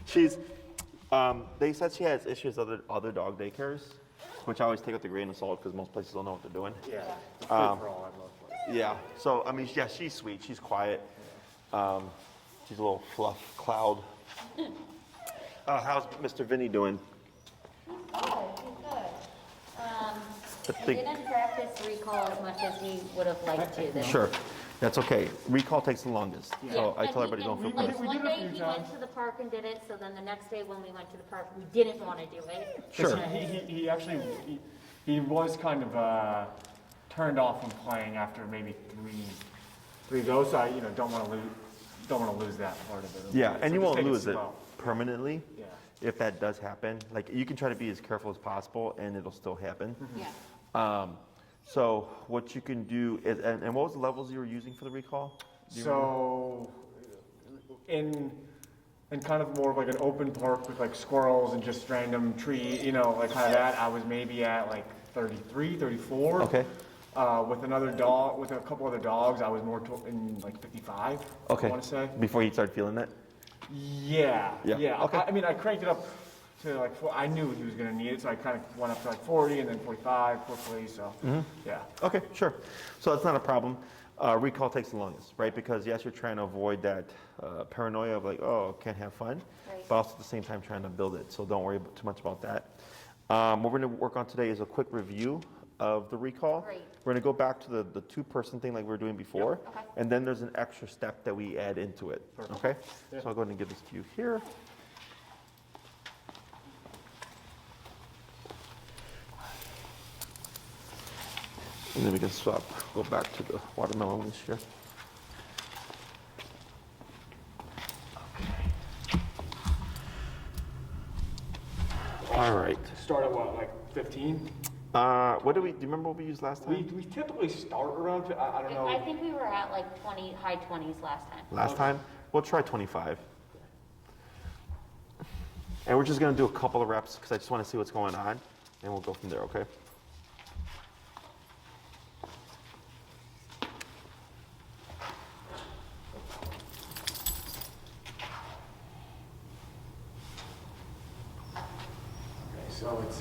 She's, they said she has issues with other dog daycares, which I always take with a grain of salt because most places don't know what they're doing. Yeah, it's free for all at most places. Yeah, so I mean, yeah, she's sweet, she's quiet. She's a little fluff cloud. How's Mr. Vinny doing? He's good. He didn't practice recall as much as he would have liked to this. Sure, that's okay. Recall takes the longest, Yeah. so I And tell he- everybody don't feel and, bad. like, We did one it a day few he went times. to the park and did it, so then the next day when we went to the park, we didn't want to do it. Sure. He actually, he was kind of turned off from playing after maybe three goes, so I, don't want to lose that part of it. Yeah, So and you just won't take lose it slow. permanently. Yeah. If that does happen, like you can try to be as careful as possible and it'll still happen. Yeah. So what you can do is, and what was the levels you were using for the recall? Do you remember? So, in kind of more of like an open park with like squirrels and just random tree, like kind of that, I was maybe at like 33, 34. Okay. With another dog, with a couple other dogs, I was more in like 55. Okay. I want to say. Before you started feeling that? Yeah. Yeah, okay. I mean, I cranked it up to like I knew he was going to need it, so I kind of went up to like 40 and then 45 quickly. So, yeah. Okay, sure. So that's not a problem. Recall takes the longest, right? Because yes, you're trying to avoid that paranoia of like, oh, can't have fun, Right. but also at the same time trying to build it. So don't worry too much about that. What we're going to work on today is a quick review of the recall. Great. We're going to go back to the two-person thing like we were doing before, Yep, okay. and then there's an extra step that we add into it. Okay? So I'll go ahead and give this to you here. And then we can go back to the watermelon this year. All right. Start at what, like 15? Do you remember what we used last time? We typically start around, I don't know. I think we were at like high 20s last time. Last time? We'll try 25. And we're just gonna do a couple of reps because I just wanna see what's going on and we'll go from there, okay? So it's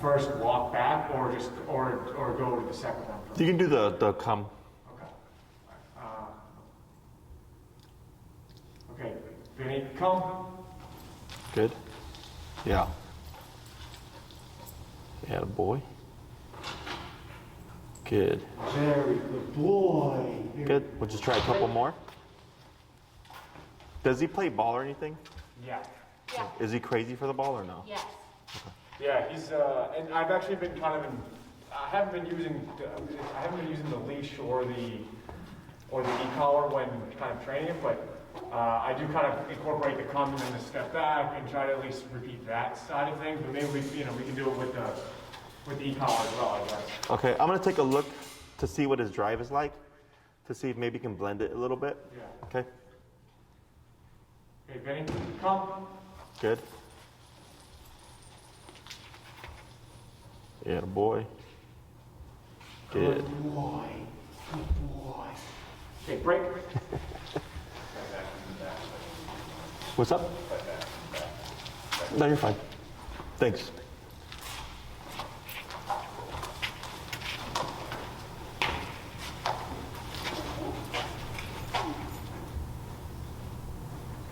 first walk back or just or go to the second one. You can do the come. Okay. Okay, Vinny, come. Good. Yeah. Yeah, boy. Good. Very good boy. Good. We'll just try a couple more. Does he play ball or anything? Yeah. Yeah. Is he crazy for the ball or no? Yes. Yeah, he's and I've actually been kind of I haven't been using the leash or the e-collar when kind of training it, but I do kind of incorporate the come and then the step back and try to at least repeat that side of things. But maybe we can do it with the e-collar as well, I guess. Okay, I'm gonna take a look to see what his drive is like, to see if maybe he can blend it a little bit. Yeah. Okay, Okay, Vinny, come. good. Yeah, boy. Good. Boy. Good boy. Okay, break. What's up? No, you're fine. Thanks.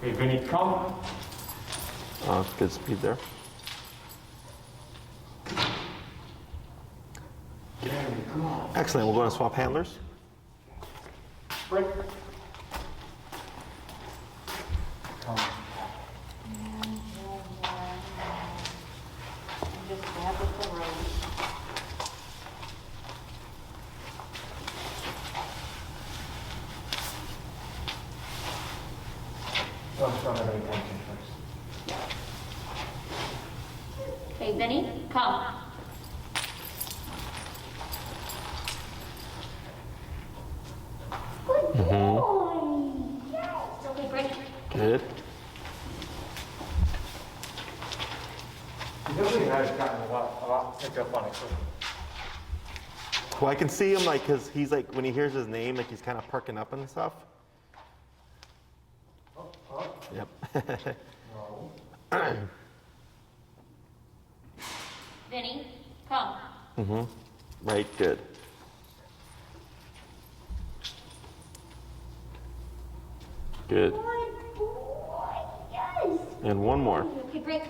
Okay, Vinny, come. Good speed there. Very good. Excellent. We're going to swap handlers. Break. Just grab with the rope. Don't have any tension first. Okay, Vinny, come. Good boy. Yes. Okay, break. Good. He definitely has gotten a lot picked up on it. Well, I can see him like, cause he's like, when he hears his name, like he's kind of perking up and stuff. Oh, Yep. Vinny, come. Right, good. Good. Good boy, yes. And one more. Okay, break.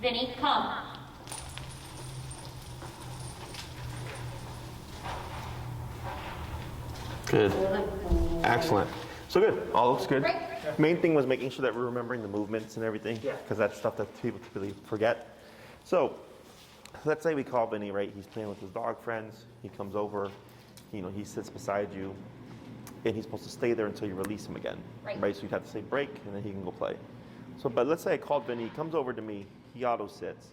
Vinny, come. Good. Excellent. So good. All looks good. Break. Main thing was making sure that we're remembering the movements and everything, Yeah. because that's stuff that people typically forget. So let's say we call Vinny, right? He's playing with his dog friends. He comes over, he sits beside you, and he's supposed to stay there until you release him again. Right. So you'd have to say break, and then he can go play. So, but let's say I called Vinny, he comes over to me, he auto sits,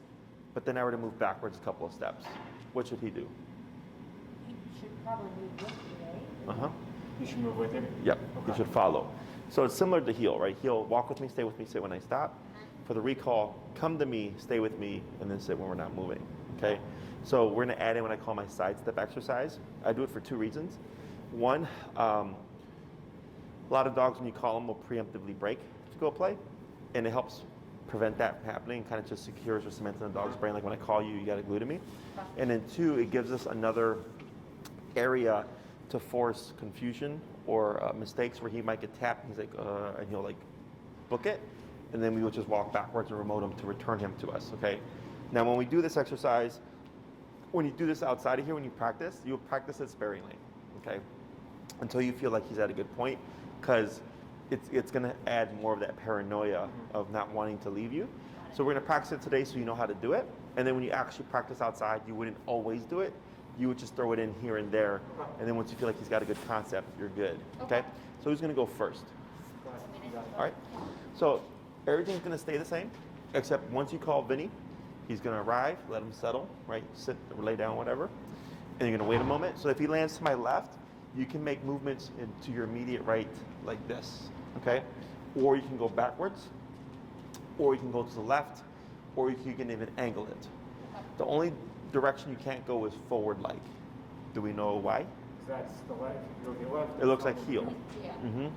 but then I were to move backwards a couple of steps. What should he do? You should probably move with you, right? Uh-huh. You should move with him. Yep, you Okay. should follow. So it's similar to heel, right? Heel, walk with me, sit when I stop. For the recall, come to me, stay with me, and then sit when we're not moving, okay? So we're gonna add in what I call my side step exercise. I do it for 2 reasons. One, a lot of dogs, when you call them, will preemptively break to go play, and it helps prevent that from happening, kind of just secures or cements in the dog's brain, like when I call you, you gotta glue to me. And then 2, it gives us another area to force confusion or mistakes where he might get tapped and he's like, and he'll like book it. And then we would just walk backwards and remote him to return him to us, okay? Now when we do this exercise, when you do this outside of here, when you practice, you'll practice it sparingly, okay? Until you feel like he's at a good point, because it's gonna add more of that paranoia of not wanting to leave you. So we're gonna practice it today so you know how to do it. And then when you actually practice outside, you wouldn't always do it. You would just throw it in here and there. And then once you feel like he's got a good concept, you're good, okay? So who's gonna go first? All right, so everything's gonna stay the same, except once you call Vinny, he's gonna arrive, let him settle, right? Sit, lay down, whatever. And you're gonna wait a moment. So if he lands to my left, you can make movements into your immediate right like this, okay? Or you can go backwards, or you can go to the left, or you can even angle it. The only direction you can't go is forward like. Do we know why? That's the left. You go to the left. It looks like heel. Yeah.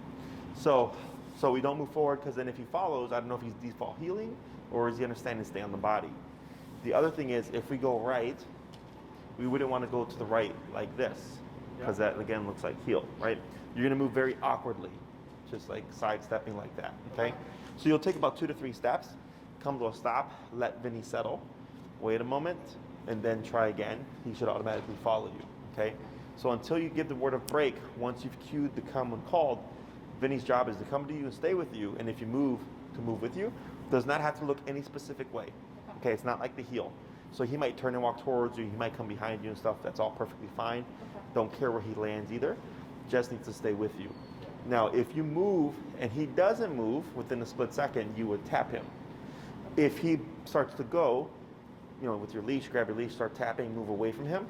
So we don't move forward, because then if he follows, I don't know if he's default healing or is he understanding to stay on the body. The other thing is, if we go right, we wouldn't want to go to the right like this, because that again looks like heel, right? You're gonna move very awkwardly, just like sidestepping like that, okay? So you'll take about 2 to 3 steps, come to a stop, let Vinny settle, wait a moment, and then try again. He should automatically follow you, okay? So until you give the word of break, once you've cued the come when called, Vinny's job is to come to you and stay with you, and if you move, to move with you. Does not have to look any specific way, okay? It's not like the heel. So he might turn and walk towards you, he might come behind you and stuff, that's all perfectly fine. Don't care where he lands either, just needs to stay with you. Now, if you move and he doesn't move within a split second, you would tap him. If he starts to go, with your leash, grab your leash, start tapping, move away from him.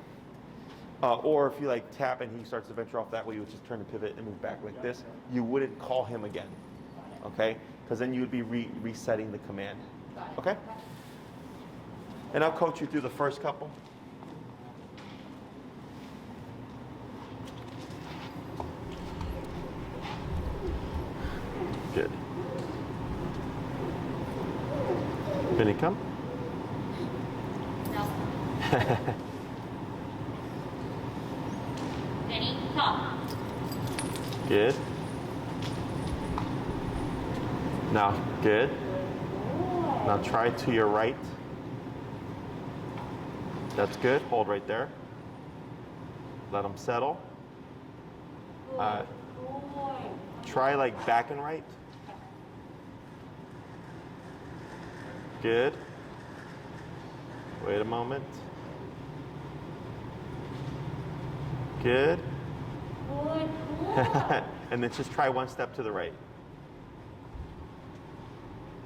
Or if you like tap and he starts to venture off that way, you would just turn and pivot and move back like this. You wouldn't call him again, okay? Because then you would be resetting the command, okay? And I'll coach you through the first couple. Good. Vinny, come. No. Vinny, come. Good. Now, good. Now try to your right. That's good. Hold right there. Let them settle. Try like back and right. Good. Wait a moment. Good. And then just try one step to the right.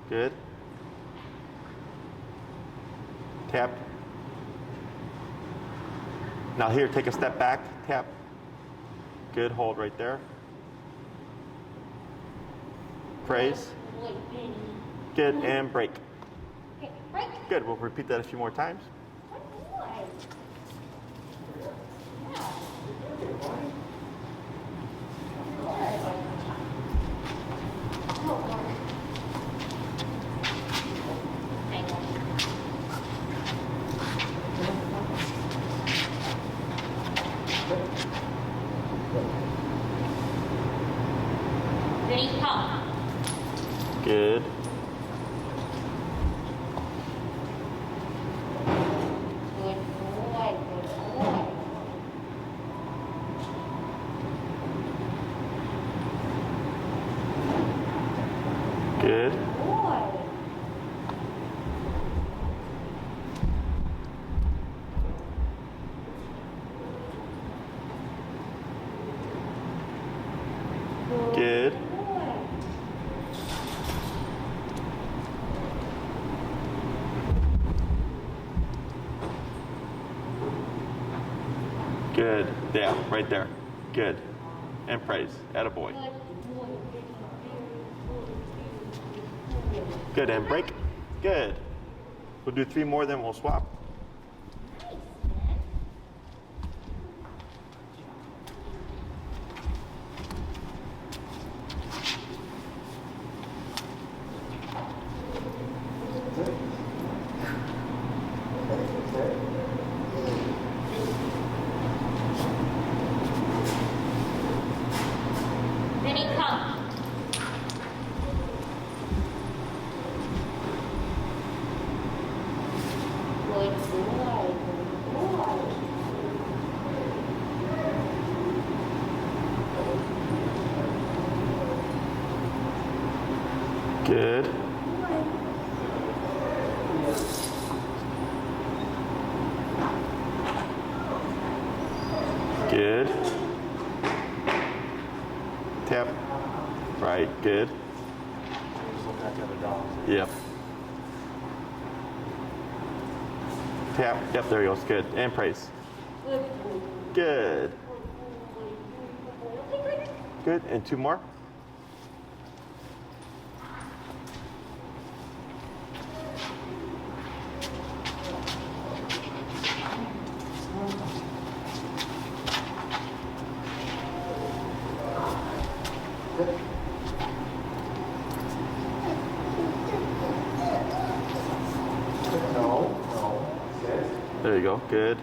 Good. Tap. Now here, take a step back, tap. Good, hold right there. praise. Boy, Vinny. Good, and break. Okay, break. Good, we'll repeat that a few more times. Good boy. Yeah. Ready, come. Good. Good boy, good boy. Good. Boy. Good. Boy. Good. Yeah, right there. Good. And praise. Attaboy. Good boy. Good, and break. Good. We'll do 3 more, then we'll swap. Nice, man. Vinny, come. Good boy, good boy. Good. Good. Tap. Right, good. Just looking at the other dogs. Yep. Tap. Yep, there he goes. Good. And praise. Good boy. Good. Okay, good. Good. And 2 more. No, sit. There you go. Good.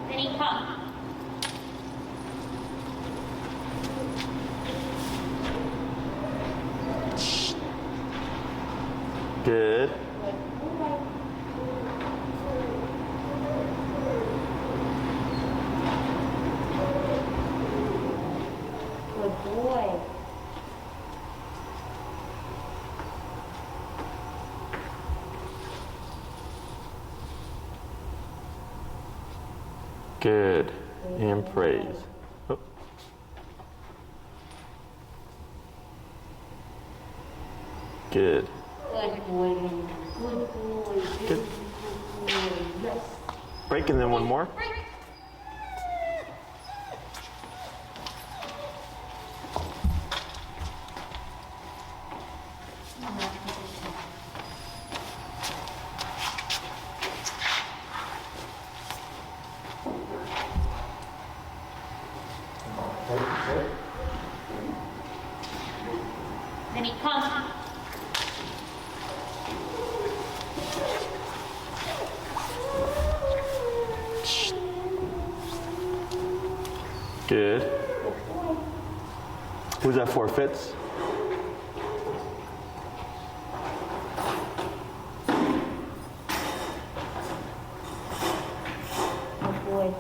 Vinny, come. Good. Good boy. Good. And praise. Oh. Good. Good boy, Vinny. Good boy. Good. Good boy. Yes. Break and then 1 more. Break. Vinny, come. Good. Who's that for? Fitz? Good boy.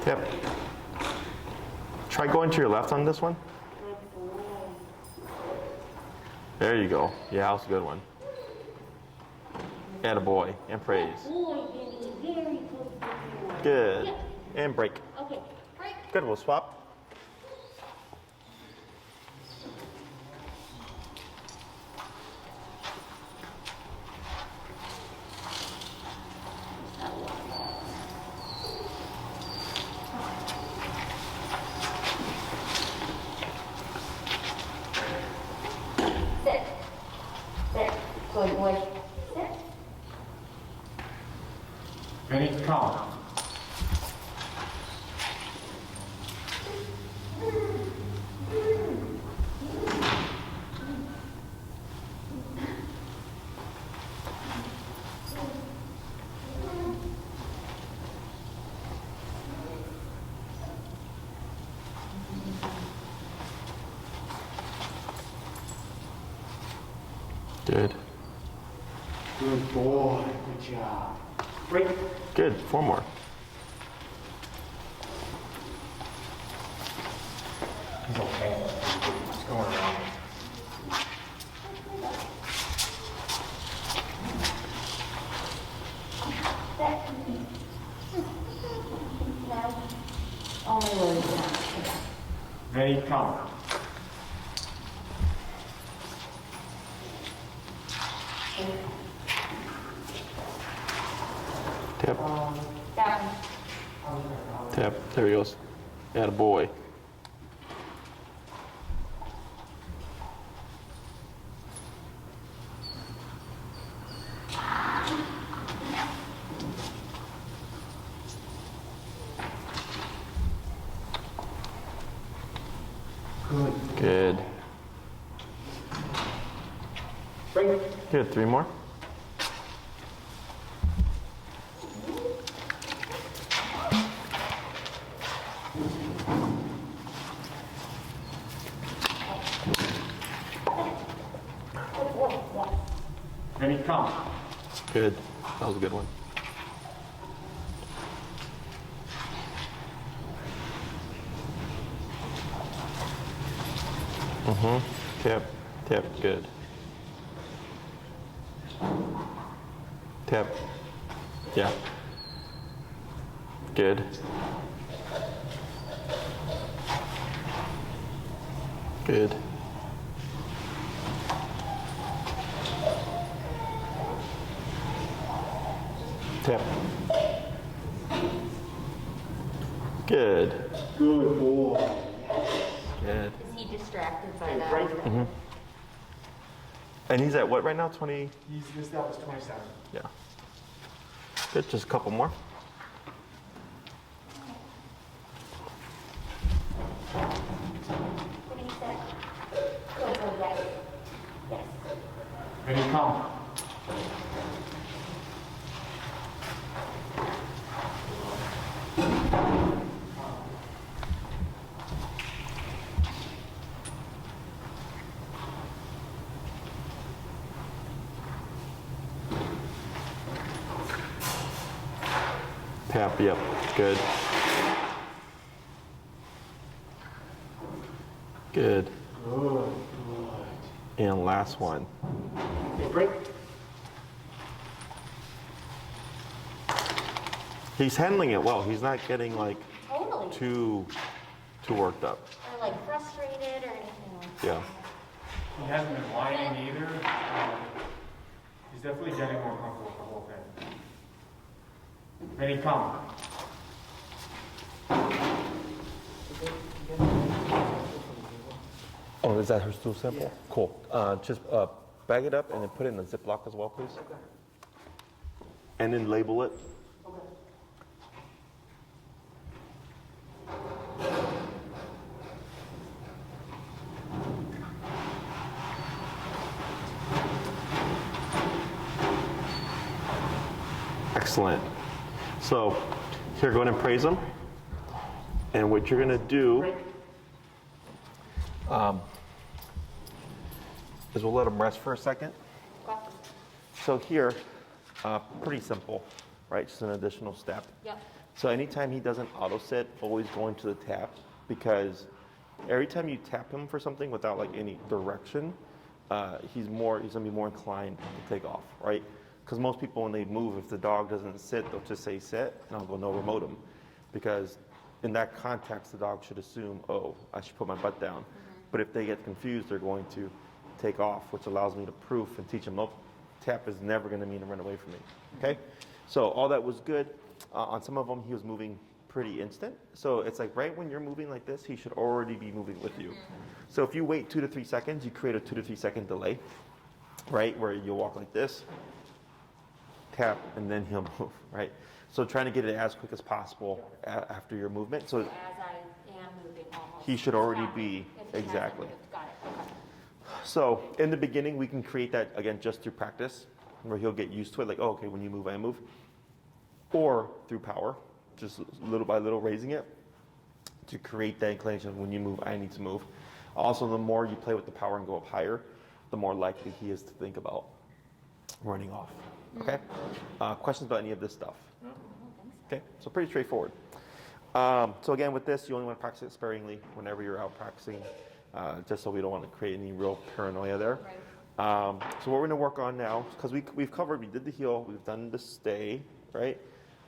Yep. Try going to your left on this one. Good boy. There you go. Yeah, that was a good one. Attaboy. And praise. Boy, Vinny. Very good boy. Good. Yeah. And break. Okay, break. Good. We'll swap. Good boy. Sit. Vinny, come. Good. Good boy. Good job. Break. Good. 4 more. He's okay. What's going on? Only worries now. Vinny, come. Tap. Down. Tap. There he goes. Attaboy. Good. Break. Good. 3 more. Vinny, come. Good. That was a good one. Tap. Tap. Good. Tap. Yeah. Good. Good. Tap. Good. Good boy. Good. Is he distracted by that? Break. And he's at what right now? 20? That was 27. Yeah. Good. Just a couple more. What do you say? Good boy, yes. Yes. Vinny, come. Tap. Yep. Good. Good. Good. And last one. Okay, break. He's handling it well. He's not getting like Totally. too worked up. Or like frustrated or anything like that. Yeah. He hasn't been whining either. He's definitely getting more comfortable with the whole thing. Vinny, come. Oh, is that her stool sample? Yeah. Cool. Just bag it up and then put it in a Ziploc as well, please. Okay. And then label it. Excellent. So here, go ahead and praise them. And what you're going to do is we'll let them rest for a second. So here, pretty simple, right? Just an additional step. Yep. So anytime he doesn't auto sit, always go into the tap, because every time you tap him for something without like any direction, he's gonna be more inclined to take off, right? Because most people, when they move, if the dog doesn't sit, they'll just say sit, and I'll go no, remote him, because in that context, the dog should assume, oh, I should put my butt down. But if they get confused, they're going to take off, which allows me to proof and teach them, nope, tap is never going to mean to run away from me. Okay? So all that was good. On some of them, he was moving pretty instant. So it's like right when you're moving like this, he should already be moving with you. So if you wait 2 to 3 seconds, you create a 2 to 3 second delay. right? Where you'll walk like this, tap, and then he'll move, right? So trying to get it as quick as possible after your movement. So As I am moving almost. he should already Stop be, it if he hasn't exactly. moved. Got it, okay. So in the beginning, we can create that, again, just through practice, where he'll get used to it, like, oh, okay, when you move, I move. Or through power, just little by little raising it to create that inclination of when you move, I need to move. Also, the more you play with the power and go up higher, the more likely he is to think about running off. Okay? Questions about any of this stuff? No? Okay, so pretty straightforward. So again, with this, you only want to practice it sparingly whenever you're out practicing, just so we don't want to create any real paranoia there. Right. So what we're going to work on now, because we did the heel, we've done the stay, right?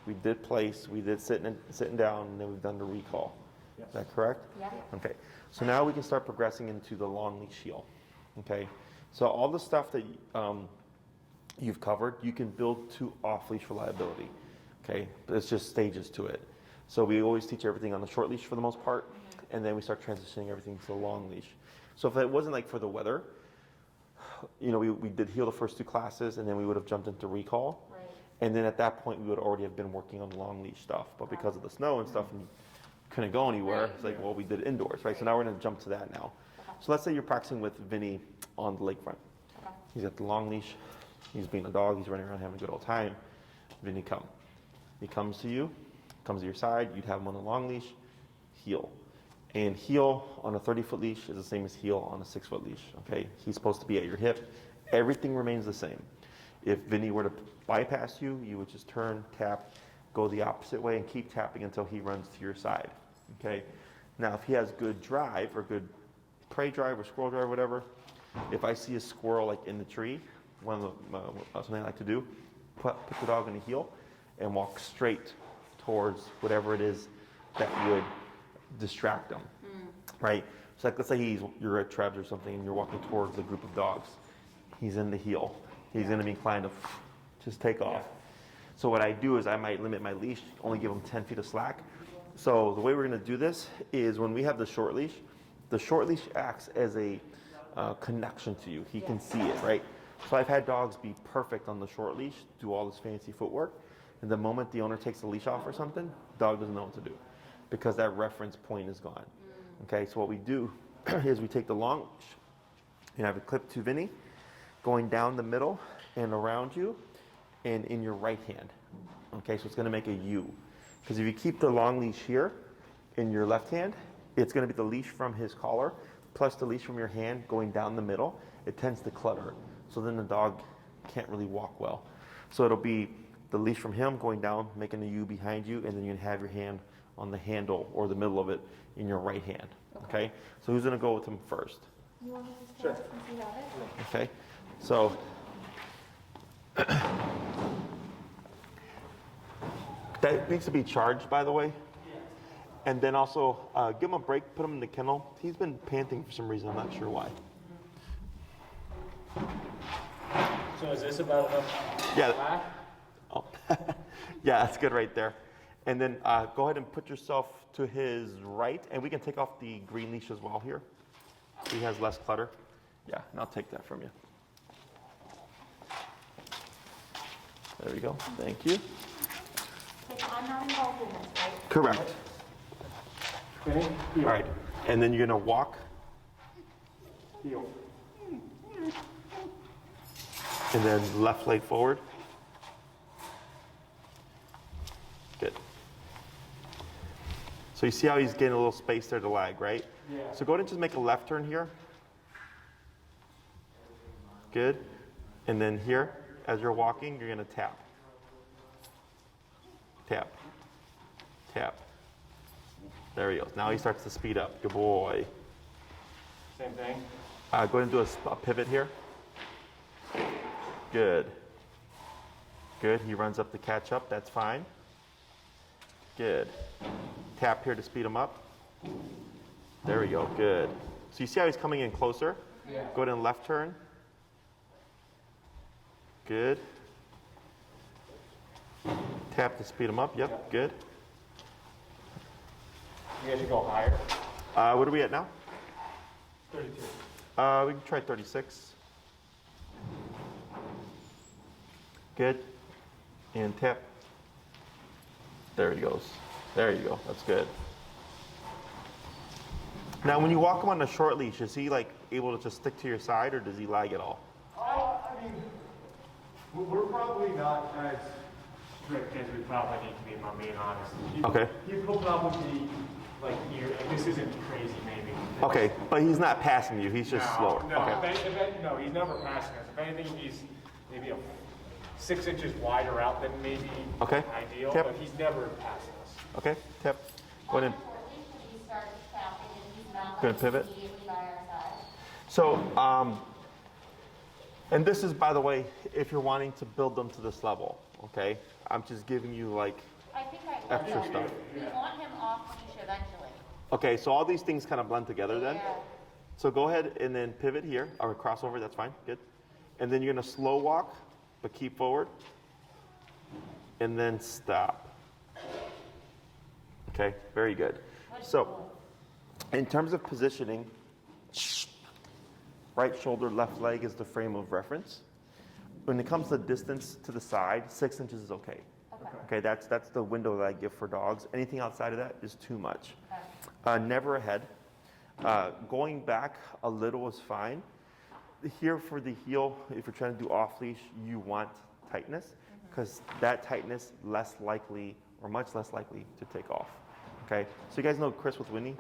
We did place, we did sitting down, and then we've done the recall. Yes. Is that correct? Yeah. Okay, so now we can start progressing into the long leash heel. Okay, so all the stuff that you've covered, you can build to off-leash reliability. Okay, but it's just stages to it. So we always teach everything on the short leash for the most part, and then we start transitioning everything to the long leash. So if it wasn't like for the weather, you know, we did heel the first 2 classes, and then we would have jumped into recall. Right. And then at that point, we would already have been working on the long leash stuff. But because of the snow and stuff, and you couldn't go anywhere, Right. it's like, well, we did indoors, right? So now we're going to jump to that now. So let's say you're practicing with Vinny on the lakefront. Okay. He's got the long leash. He's being a dog. He's running around having a good old time. Vinny come. He comes to you, comes to your side. You'd have him on the long leash, heel. And heel on a 30-foot leash is the same as heel on a 6-foot leash, okay? He's supposed to be at your hip. Everything remains the same. If Vinny were to bypass you, you would just turn, tap, go the opposite way, and keep tapping until he runs to your side, okay? Now, if he has good drive or good prey drive or squirrel drive, whatever, if I see a squirrel like in the tree, something I like to do, put the dog in the heel and walk straight towards whatever it is that would distract them, right? So like, let's say you're at Trebs or something and you're walking towards a group of dogs. He's in the heel. He's going to be inclined to just take off. So what I do is I might limit my leash, only give him 10 feet of slack. So the way we're going to do this is when we have the short leash acts as a connection to you. He can see it, right? So I've had dogs be perfect on the short leash, do all this fancy footwork, and the moment the owner takes the leash off or something, dog doesn't know what to do because that reference point is gone. Okay, so what we do is we take the long leash and have it clipped to Vinny, going down the middle and around you and in your right hand. Okay, so it's going to make a U. Because if you keep the long leash here in your left hand, it's going to be the leash from his collar plus the leash from your hand going down the middle. It tends to clutter. So then the dog can't really walk well. So it'll be the leash from him going down, making a U behind you, and then you can have your hand on the handle or the middle of it in your right hand. Okay? So who's going to go with him first? You want me to Sure. start since you have it? Okay? So that needs to be charged, by the way. And then also give him a break, put him in the kennel. He's been panting for some reason. I'm not sure why. So is this about enough? Yeah. Slack? Oh. Yeah, that's good right there. And then go ahead and put yourself to his right, and we can take off the green leash as well here. He has less clutter. Yeah, and I'll take that from you. There we go. Thank you. Okay, I'm not involved in this, right? Correct. Vinny? Heel. All right. And then you're going to walk, Heel. and then left leg forward. Good. So you see how he's getting a little space there to lag, right? Yeah. So go ahead and just make a left turn here. Good. And then here, as you're walking, you're going to tap. Tap. Tap. There he goes. Now he starts to speed up. Good boy. Same thing. Go ahead and do a pivot here. Good. Good. He runs up to catch up. That's fine. Good. Tap here to speed him up. There we go. Good. So you see how he's coming in closer? Yeah. Go ahead and left turn. Good. Tap to speed him up. Yep. Good. You guys should go higher. What are we at now? 32. We can try 36. Good. And tap. There he goes. There you go. That's good. Now, when you walk him on a short leash, is he like able to just stick to your side, or does he lag at all? I mean, we're probably not as strict as we probably need to be, if I'm being honest. Okay. He'll probably be like here, and this isn't crazy maybe. Okay, but he's not passing you. He's just slower. No, Okay. no, he's never passing us. If anything, he's maybe 6 inches wider out than maybe Okay. ideal, Yep. but he's never passing us. Okay. Tap. Go ahead. Good pivot. So, and this is, by the way, if you're wanting to build them to this level, okay? I'm just giving you like I think I extra will. stuff. We want him off leash eventually. Okay, so all these things kind of blend together then. Yeah. So go ahead and then pivot here, or crossover, that's fine, good. And then you're gonna slow walk, but keep forward. And then stop. Okay, very good. So, in terms of positioning, right shoulder, left leg is the frame of reference. When it comes to distance to the side, 6 inches is okay. Okay, that's the window that I give for dogs. Anything outside of that is too much. Never ahead. Going back a little is fine. Here for the heel, if you're trying to do off leash, you want tightness, because that tightness less likely or much less likely to take off. Okay, so you guys know Chris with Winnie,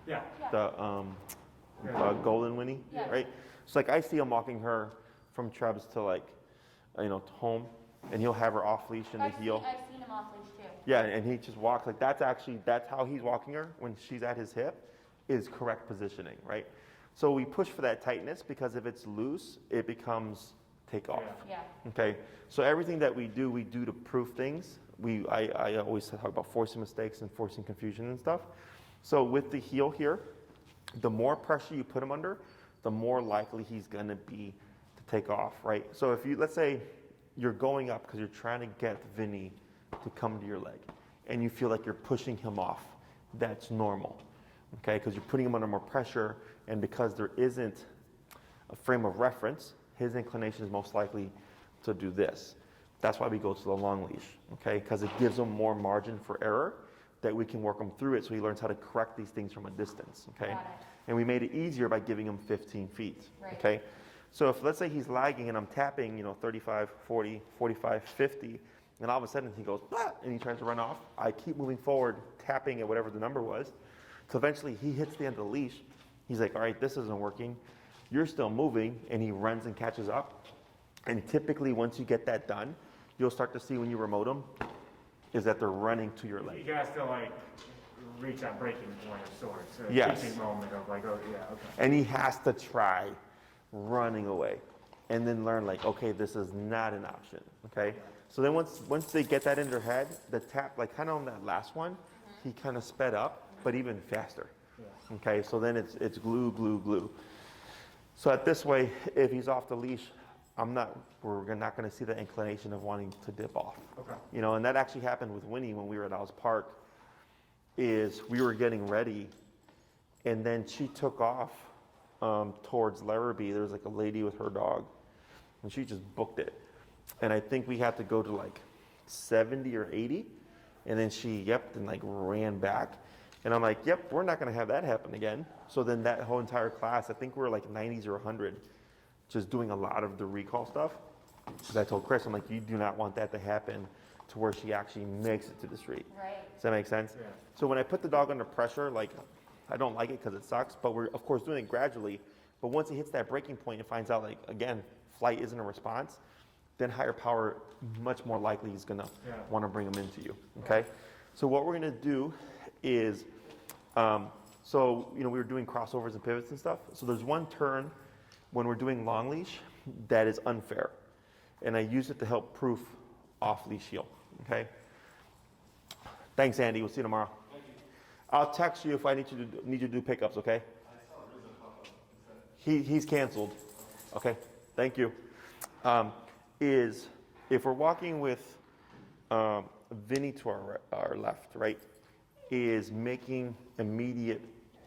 Yeah. the golden Winnie, Yeah. right? So like I see him walking her from Trebs to like, to home, and he'll have her off leash in the heel. I've seen him off leash too. Yeah, and he just walks like that's how he's walking her when she's at his hip, is correct positioning, right? So we push for that tightness, because if it's loose, it becomes take off. Yeah. Okay, so everything that we do to prove things. I always talk about forcing mistakes and forcing confusion and stuff. So with the heel here, the more pressure you put him under, the more likely he's gonna be to take off, right? So if let's say you're going up because you're trying to get Vinny to come to your leg, and you feel like you're pushing him off, that's normal, okay? Because you're putting him under more pressure, and because there isn't a frame of reference, his inclination is most likely to do this. That's why we go to the long leash, okay? Because it gives him more margin for error that we can work him through it, so he learns how to correct these things from a distance, okay? Got it. And we made it easier by giving him 15 feet, Right. okay? So if let's say he's lagging and I'm tapping, 35, 40, 45, 50, and all of a sudden he goes, "Ah," and he tries to run off, I keep moving forward, tapping at whatever the number was, so eventually he hits the end of the leash. He's like, all right, this isn't working. You're still moving, and he runs and catches up. And typically once you get that done, you'll start to see when you remote them, is that they're running to your He leg. has to like reach that breaking point of sorts. A Yes. teaching moment of like, oh yeah, okay. And he has to try running away and then learn like, okay, this is not an option, okay? So then once they get that in their head, the tap, like kind of on that last one, he kind of sped up, but even faster, okay? So then it's glue, glue, glue. So at this way, if he's off the leash, we're not going to see the inclination of wanting to dip off. Okay. And that actually happened with Winnie when we were at Owls Park, is we were getting ready, and then she took off towards Larrabee. There was like a lady with her dog, and she just booked it. And I think we had to go to like 70 or 80, and then she, and like ran back. And I'm like, yep, we're not going to have that happen again. So then that whole entire class, I think we were like 90s or 100, just doing a lot of the recall stuff. Because I told Chris, I'm like, you do not want that to happen to where she actually makes it to the street. Right. Does that make sense? Yeah. So when I put the dog under pressure, like, I don't like it because it sucks, but we're of course doing it gradually. But once he hits that breaking point and finds out, like, again, flight isn't a response, then higher power, much more likely he's gonna want to bring him into you, okay? So what we're gonna do is, we were doing crossovers and pivots and stuff. So there's one turn when we're doing long leash that is unfair. And I use it to help proof off leash heel, okay? Thanks, Andy. We'll see you tomorrow. Thank you. I'll text you if I need you to do pickups, okay? He's canceled. Okay, thank you. Is if we're walking with Vinny to our left, right, is making immediate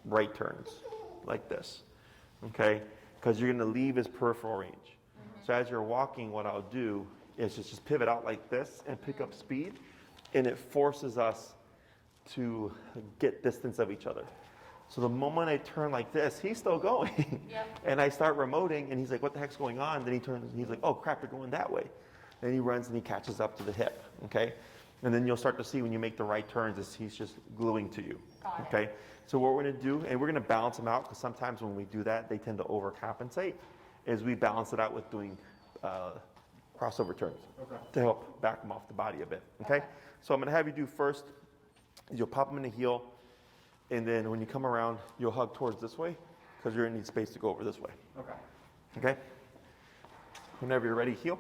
right turns like this, okay? Because you're going to leave his peripheral range. So as you're walking, what I'll do is just pivot out like this and pick up speed, and it forces us to get distance of each other. So the moment I turn like this, he's still going. Yep. And I start remoting, and he's like, what the heck's going on? Then he turns, and he's like, oh crap, you're going that way. Then he runs and he catches up to the hip, okay? And then you'll start to see when you make the right turns, is he's just gluing to you, Got it. okay? So what we're gonna do, and we're gonna balance them out, because sometimes when we do that, they tend to overcompensate, is we balance it out with doing crossover turns to help back them off the body a bit, okay? So I'm gonna have you do first, you'll pop them in the heel, and then when you come around, you'll hug towards this way, because you're gonna need space to go over this way, Okay. okay? Whenever you're ready, heel.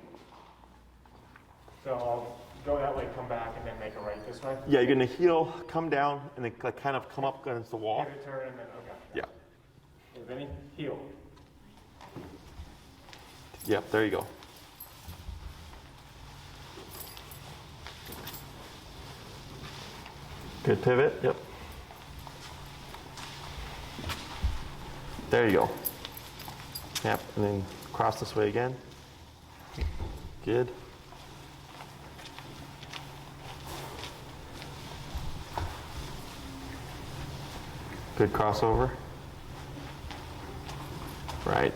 So I'll go that way, come back, and then make a right this way? Yeah, you're gonna heel, come down, and then like kind of come up against the wall. Pivot turn, and then, okay. Yeah. Okay, Vinny, heel. Yep, there you go. Good pivot, yep. There you go. Yep, and then cross this way again. Good. Good crossover. Right.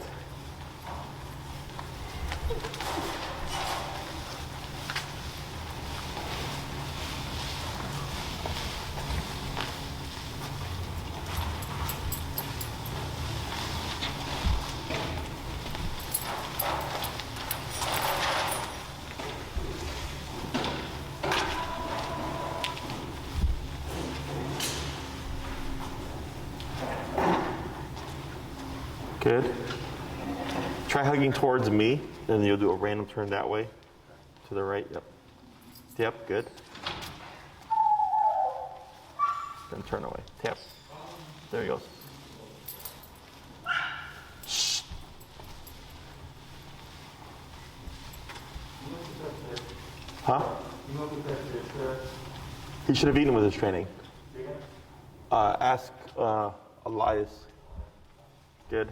Good. Try hugging towards me, and you'll do a random turn that way. To the right, yep. Yep, good. Then turn away. Tap. There he goes. Shh. Huh? He should have eaten with his training. Ask Elias. Good.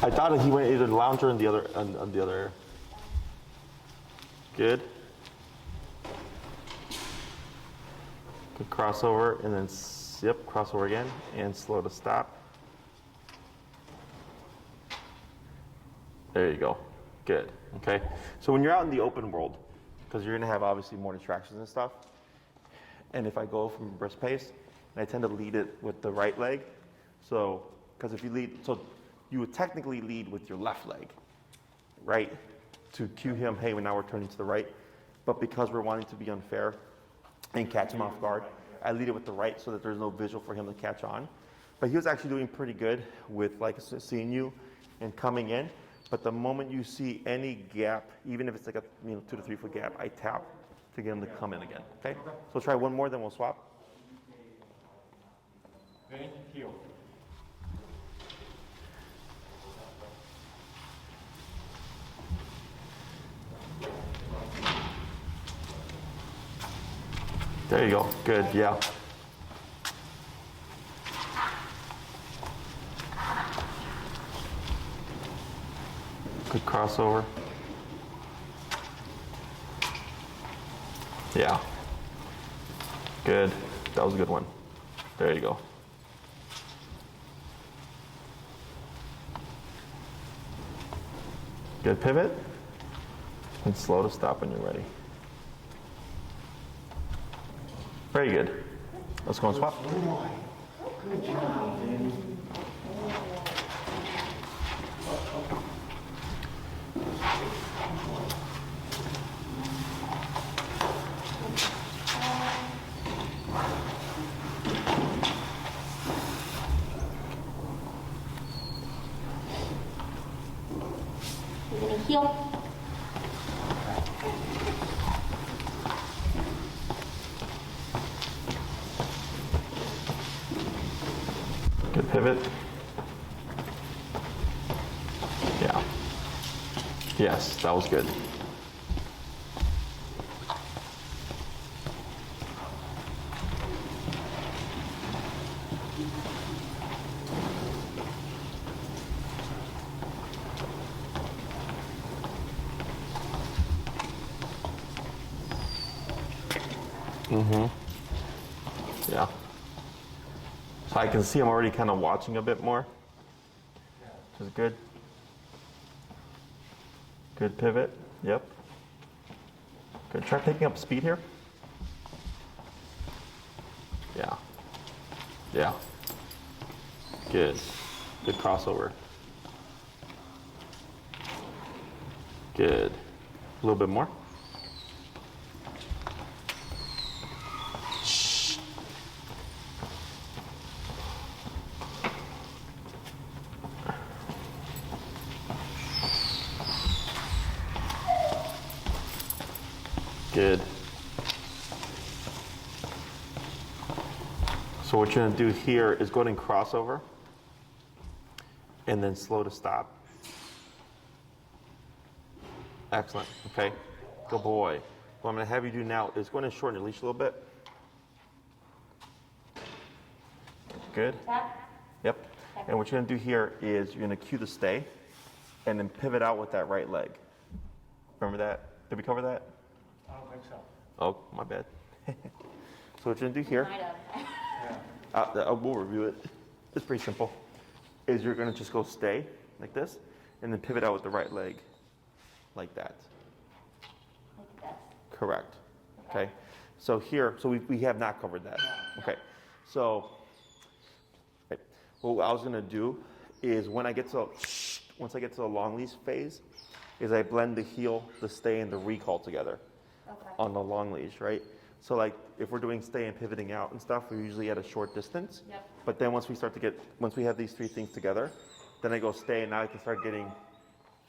I thought he went either the lounger and the other on the other. Good. Good crossover, and then yep, crossover again, and slow to stop. There you go. Good. Okay. So when you're out in the open world, because you're gonna have obviously more distractions and stuff, and if I go from brisk pace, and I tend to lead it with the right leg, so because if you lead, so you would technically lead with your left leg, right, to cue him, hey, now we're turning to the right, but because we're wanting to be unfair and catch him off guard, I lead it with the right so that there's no visual for him to catch on. But he was actually doing pretty good with like seeing you and coming in. But the moment you see any gap, even if it's like a 2 to 3 foot gap, I tap to get him to come in again. Okay? So try one more, then we'll swap. Vinny, heel. There you go. Good. Yeah. Good crossover. Yeah. Good. That was a good one. There you go. Good pivot. And slow to stop when you're ready. Very good. Let's go and swap. Good job, Vinny. You're gonna heel. Good pivot. Yeah. Yes, that was good. Yeah. So I can see I'm already kind of watching a bit more, which is good. Good pivot. Yep. Good. Try picking up speed here. Yeah. Yeah. Good. Good crossover. Good. A little bit more. Good. So what you're gonna do here is go ahead and crossover and then slow to stop. Excellent, okay. Good boy. What I'm gonna have you do now is go ahead and shorten your leash a little bit. Good. Tap. Yep. And what you're gonna do here is you're gonna cue the stay and then pivot out with that right leg. Remember that? Did we cover that? I don't think so. Oh, my bad. So what you're gonna do here, Might have. we'll review it. It's pretty simple. Is you're gonna just go stay like this and then pivot out with the right leg like that. Like this. Correct. Okay. So here, so we have not covered that. Okay. So okay. What I was gonna do is once I get to the long leash phase, is I blend the heel, the stay, and the recall together Okay. on the long leash, right? So like if we're doing stay and pivoting out and stuff, we're usually at a short distance. Yep. But then once we have these three things together, then I go stay, and now I can start getting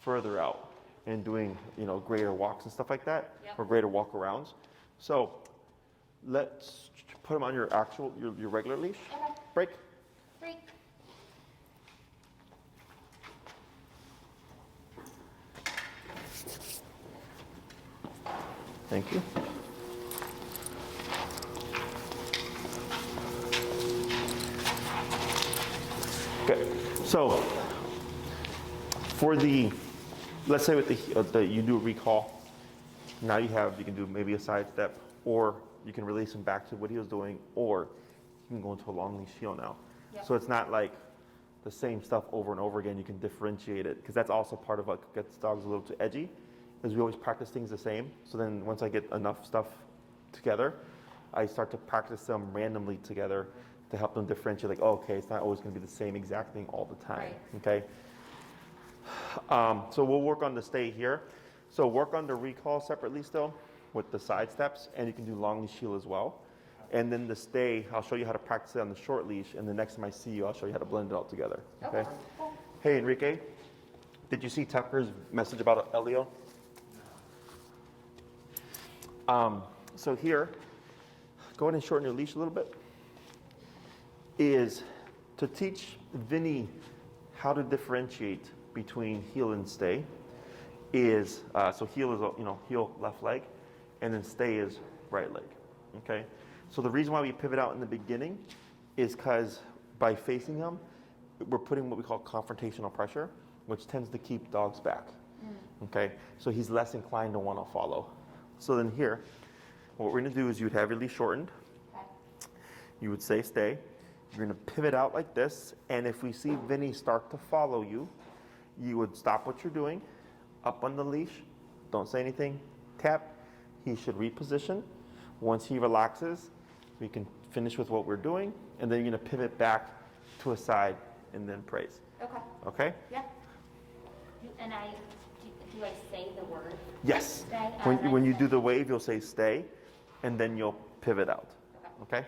further out and doing, greater walks and stuff like that, Yep. or greater walk arounds. So let's put them on your regular leash. Okay. Break. Freak. Thank you. Okay, so let's say with you do a recall, now you can do maybe a side step, or you can release him back to what he was doing, or you can go into a long leash heel now. Yep. So it's not like the same stuff over and over again. You can differentiate it, because that's also part of what gets dogs a little too edgy, is we always practice things the same. So then once I get enough stuff together, I start to practice them randomly together to help them differentiate, like, oh, okay, it's not always going to be the same exact thing all the time. Right. Okay. So we'll work on the stay here. So work on the recall separately still with the side steps, and you can do long leash heel as well. And then the stay, I'll show you how to practice it on the short leash, and the next time I see you, I'll show you how to blend it all together. Okay? Cool. Hey, Enrique, did you see Tucker's message about Elio? So here, go ahead and shorten your leash a little bit, is to teach Vinny how to differentiate between heel and stay. So heel is heel left leg, and then stay is right leg. Okay. So the reason why we pivot out in the beginning is because by facing him, we're putting what we call confrontational pressure, which tends to keep dogs back. Okay. So he's less inclined to want to follow. So then here, what we're going to do is you'd have your leash shortened. Okay. You would say stay. You're going to pivot out like this, and if we see Vinny start to follow you, you would stop what you're doing, up on the leash, don't say anything, tap. He should reposition. Once he relaxes, we can finish with what we're doing, and then you're going to pivot back to a side and then praise. Okay. Okay? Yeah. Do I say the word? Yes. Stay. When you do the wave, you'll say stay, and then you'll pivot out. Okay. Okay?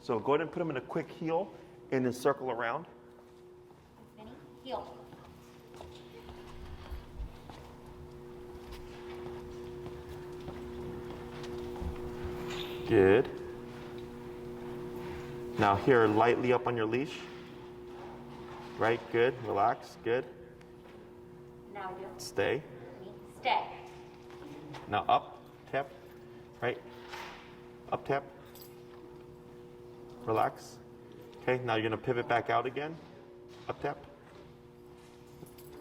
So go ahead and put him in a quick heel and then circle around. Vinny, heel. Good. Now here, lightly up on your leash. Right, good, relax, good. Now do. Stay. Vinny, stay. Now up, tap, right, up, tap. Relax. Okay, now you're gonna pivot back out again. Up, tap.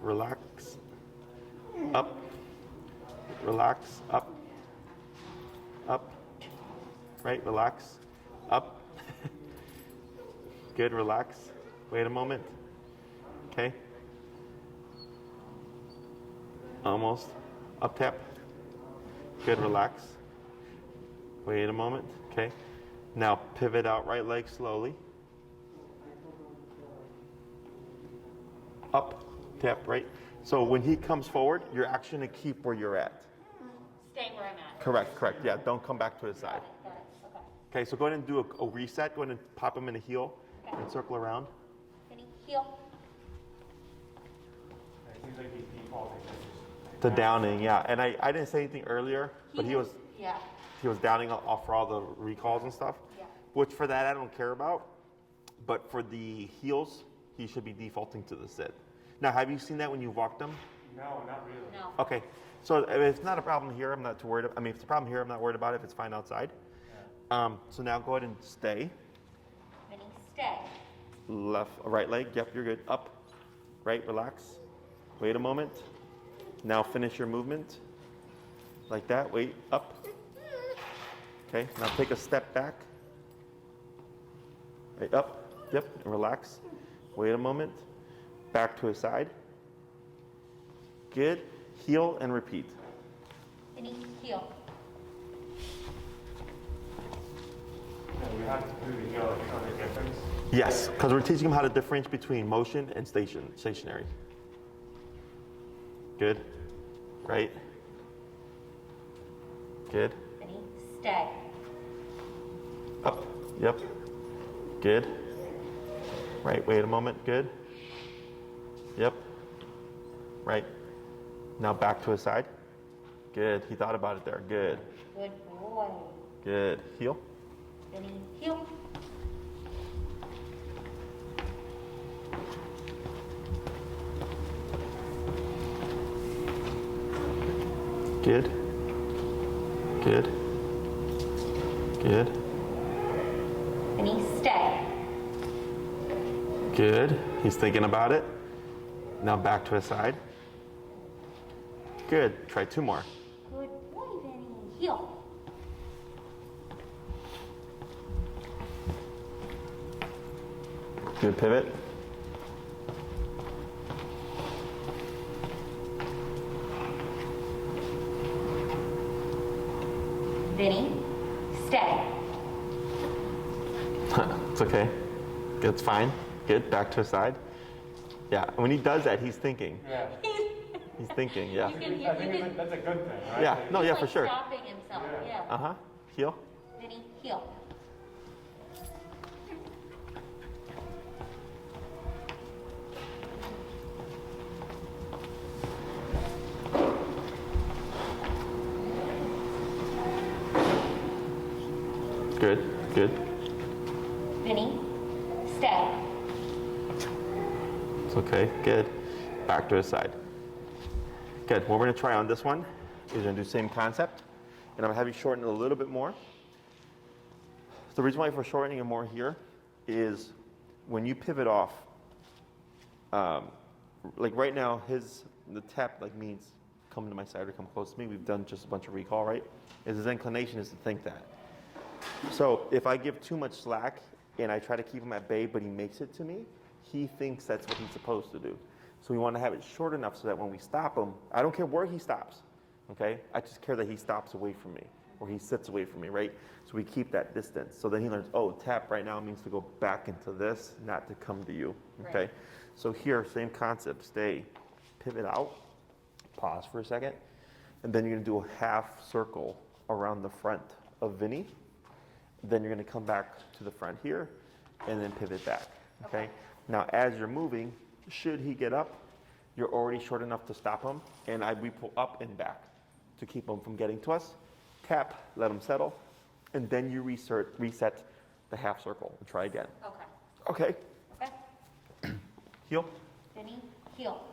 Relax. Up. Relax, up. Up. right, relax, up. Good, relax. Wait a moment. Okay. Almost. Up tap. Good, relax. Wait a moment. Okay. Now pivot out right leg slowly. Up, tap, right. So when he comes forward, you're actually going to keep where you're at. Stay where I'm at. Correct, correct. Yeah, don't come back to his side. Got it. Okay. Okay, so go ahead and do a reset. Go ahead and pop him in a heel and circle around. Vinny, heel. It seems like he's defaulting To downing, yeah. And I didn't say anything earlier, but he was Yeah. downing off for all the recalls and stuff. Yeah. Which for that I don't care about. But for the heels, he should be defaulting to the sit. Now, have you seen that when you walked him? No, not really. No. Okay. So if it's not a problem here, I'm not too worried. I mean, if it's a problem here, I'm not worried about it. If it's fine outside. So now go ahead and stay. Vinny, stay. Left, right leg. Yep, you're good. Up, right, relax. Wait a moment. Now finish your movement. Like that. Wait, up. Okay, now take a step back. Right, up. Yep, and relax. Wait a moment. Back to his side. Good. Heel and repeat. Vinny, heel. We have to do the heel to show the difference. Yes, because we're teaching him how to differentiate between motion and stationary. Good. Right. Good. Vinny, stay. Up. Yep. Good. Right. Wait a moment. Good. Yep. Right. Now back to his side. Good. He thought about it there. Good. Good boy. Good. Heel. Vinny, heel. Good. Good. Good. Vinny, stay. Good. He's thinking about it. Now back to his side. Good. Try two more. Good boy, Vinny. Heel. Good pivot. Vinny, stay. It's okay. It's fine. Good. Back to his side. Yeah. When he does that, he's thinking. Yeah. He's thinking. Yeah. You can, I think that's a good thing, right? Yeah. No. Yeah. he's For like sure. stopping himself. Yeah. Uh huh. Heel. Vinny, heel. Good. Good. Vinny, stay. It's okay. Good. Back to his side. Good. What we're going to try on this one is we're going to do the same concept. And I'm going to have you shorten it a little bit more. The reason why we're shortening it more here is when you pivot off, like right now, the tap like means come to my side or come close to me. We've done just a bunch of recall, right? His inclination is to think that. So if I give too much slack and I try to keep him at bay, but he makes it to me, he thinks that's what he's supposed to do. So we want to have it short enough so that when we stop him, I don't care where he stops, okay? I just care that he stops away from me or he sits away from me, right? So we keep that distance. So then he learns, oh, tap right now means to go back into this, not to come to you, okay? Right. So here, same concept, stay, pivot out, pause for a second, and then you're gonna do a half circle around the front of Vinny. Then you're gonna come back to the front here and then pivot back, okay? Now, as you're moving, should he get up, you're already short enough to stop him, and we pull up and back to keep him from getting to us. Tap, let him settle, and then you reset the half circle and try again. Okay. Okay, Okay. heel. Vinny, heel.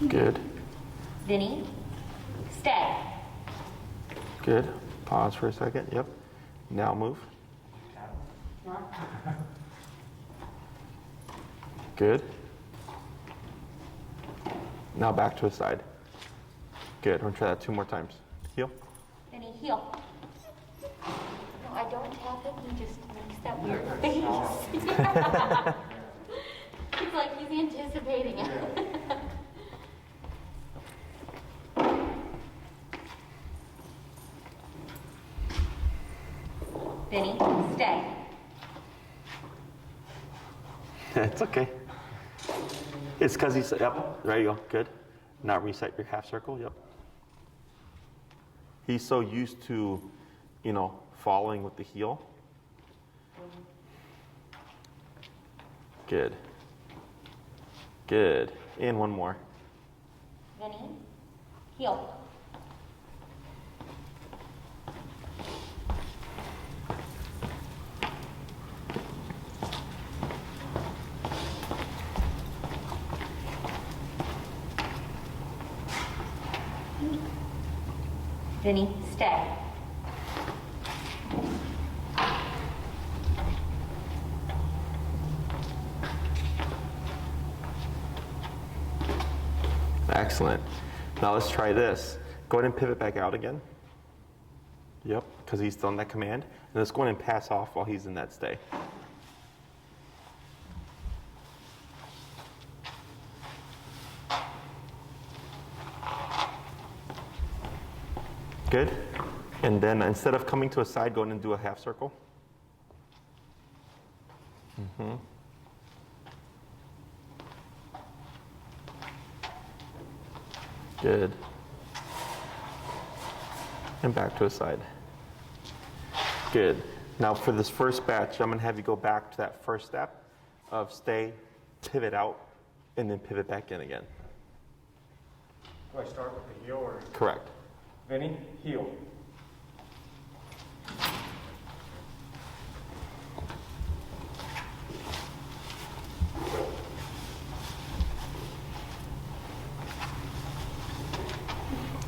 Good, Vinny, stay. good. Pause for a second, yep. Now move. Good. Now back to his side. Good. We're gonna try that 2 more times. Heel. Vinny, heel. No, I don't tap it, he just makes that weird face. He's like, he's anticipating it. Vinny, stay. It's okay. It's because he's, yep, there you go, good. Now reset your half circle, yep. He's so used to, you know, following with the heel. Good. Good. And one more. Vinny, heel. Vinny, stay. Excellent. Now let's try this. Go ahead and pivot back out again. Yep, because he's still in that command. And let's go ahead and pass off while he's in that stay. Good. And then instead of coming to a side, go ahead and do a half circle. Mm-hmm. Good. And back to a side. Good. Now for this first batch, I'm going to have you go back to that first step of stay, pivot out, and then pivot back in again. Do I start with the heel or? Correct. Vinny, heel.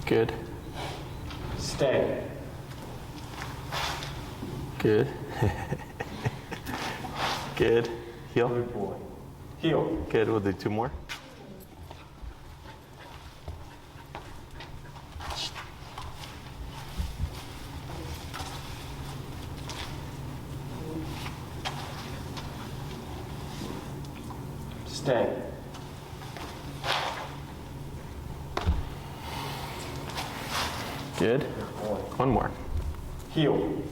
Good. Stay. Good. Good. Heel. Good boy. Heel. Good. We'll do 2 more. Stay. Good. One more. Heel.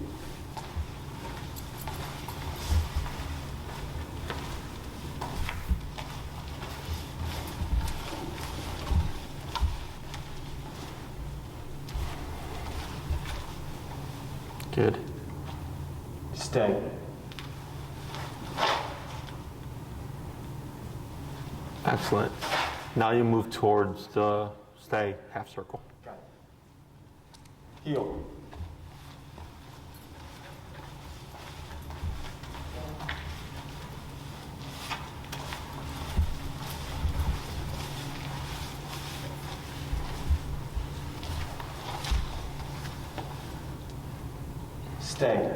Good. Stay. Excellent. Now you move towards the stay half circle. Got it. Heel. Stay.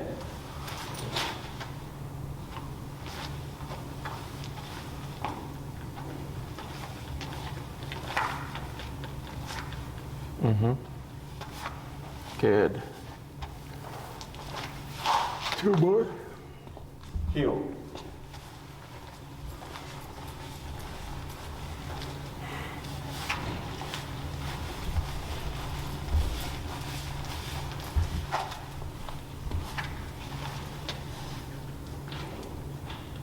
Mm-hmm. Good. 2 more. Heel.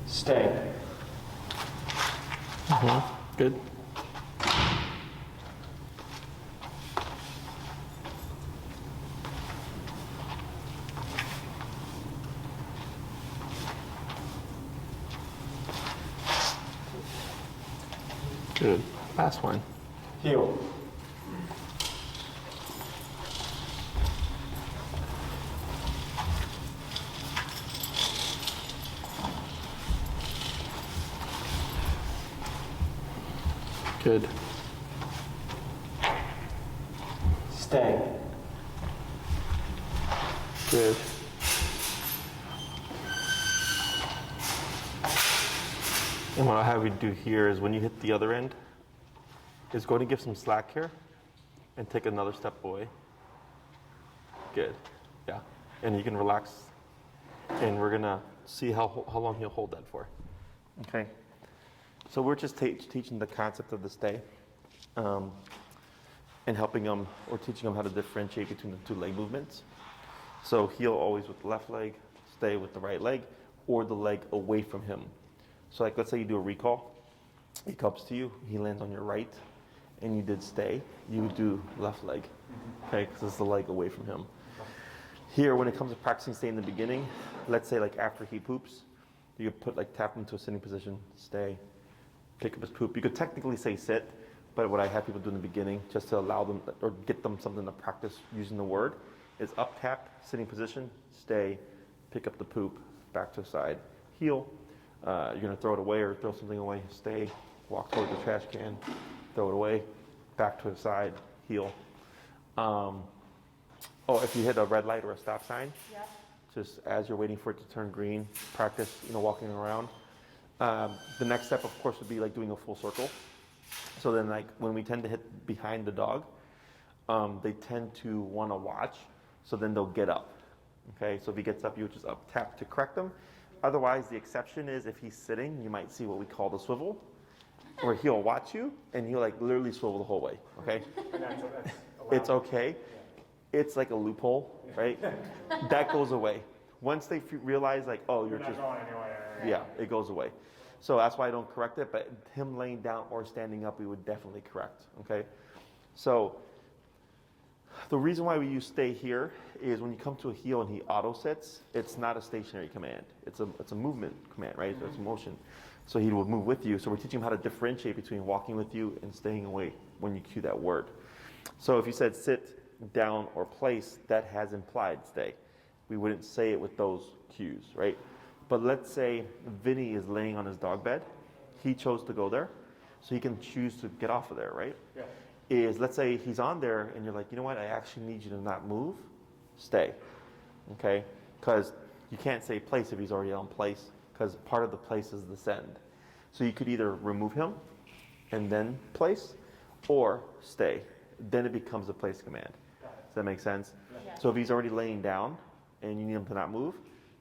Stay. Mm-hmm. Good. Good. Last one. Heel. Good. Stay. And what I'll have you do here is when you hit the other end, is going to give some slack here and take another step away. Good. Yeah. And you can relax. And we're going to see how long he'll hold that for. Okay. So we're just teaching the concept of the stay and helping him or teaching him how to differentiate between the two leg movements. So heel always with the left leg, stay with the right leg, or the leg away from him. So like let's say you do a recall. He comes to you, he lands on your right, and you did stay. You would do left leg, okay, because it's the leg away from him. Here, when it comes to practicing stay in the beginning, let's say like after he poops, you could put like tap him to a sitting position, stay, pick up his poop. You could technically say sit, but what I have people do in the beginning, just to allow them or get them something to practice using the word, is up tap, sitting position, stay, pick up the poop, back to the side, heel. You're gonna throw it away or throw something away, stay, walk toward the trash can, throw it away, back to the side, heel. If you hit a red light or a stop sign, just as you're waiting for it to turn green, practice, walking around. The next step, of course, would be like doing a full circle. So then, like when we tend to hit behind the dog, they tend to want to watch. So then they'll get up. Okay, so if he gets up, you would just up tap to correct him. Otherwise, the exception is if he's sitting, you might see what we call the swivel, where he'll watch you and he'll like literally swivel the whole way. Okay, it's okay. It's like a loophole, right? That goes away. Once they realize like, oh, you're just going anywhere. yeah, it goes away. So that's why I don't correct it, but him laying down or standing up, we would definitely correct, okay? So the reason why we use stay here is when you come to a heel and he auto sits, it's not a stationary command. It's a movement command, right? So it's motion. So he will move with you. So we're teaching him how to differentiate between walking with you and staying away when you cue that word. So if you said sit, down, or place, that has implied stay. We wouldn't say it with those cues, right? But let's say Vinny is laying on his dog bed. He chose to go there, so he can choose to get off of there, right? Yeah. Let's say he's on there and you're like, you know what, I actually need you to not move, stay, okay? Because you can't say place if he's already on place, because part of the place is the send. So you could either remove him and then place, or stay. Then it becomes a place command. Does that make sense? Yeah. So if he's already laying down and you need him to not move,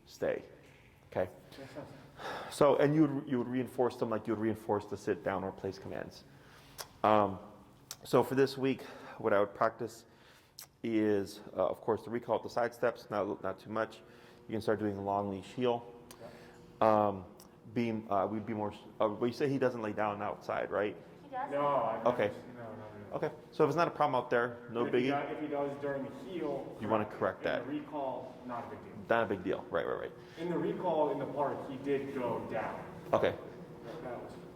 stay. Okay. So, and you would reinforce them like you would reinforce the sit down or place commands. So for this week, what I would practice is, of course, the recall with the side steps, not too much. You can start doing a long leash heel. We'd be more, but you say he doesn't lay down outside, right? He does? No. Okay. No. Okay. So if it's not a problem out there, no biggie. If he does during the heel, You want to correct that. In the recall, not a big deal. Not a big deal. Right. In the recall, in the park, he did go down. Okay.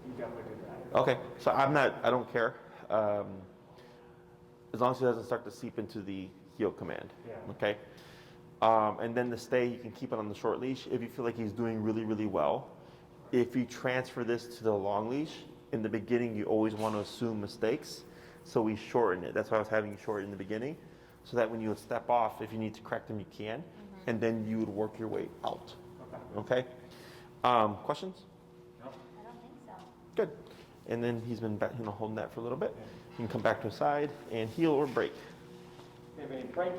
He definitely did that. Okay. So I don't care. As long as it doesn't start to seep into the heel command. Yeah. Okay. And then the stay, you can keep it on the short leash if you feel like he's doing really, really well. If you transfer this to the long leash, in the beginning, you always want to assume mistakes. So we shorten it. That's why I was having you shorten in the beginning, so that when you would step off, if you need to correct them, you can, and then you would work your way out. Okay? Questions? No. I don't think so. Good. And then he's been back, holding that for a little bit. You can come back to the side and heel or break. Maybe break.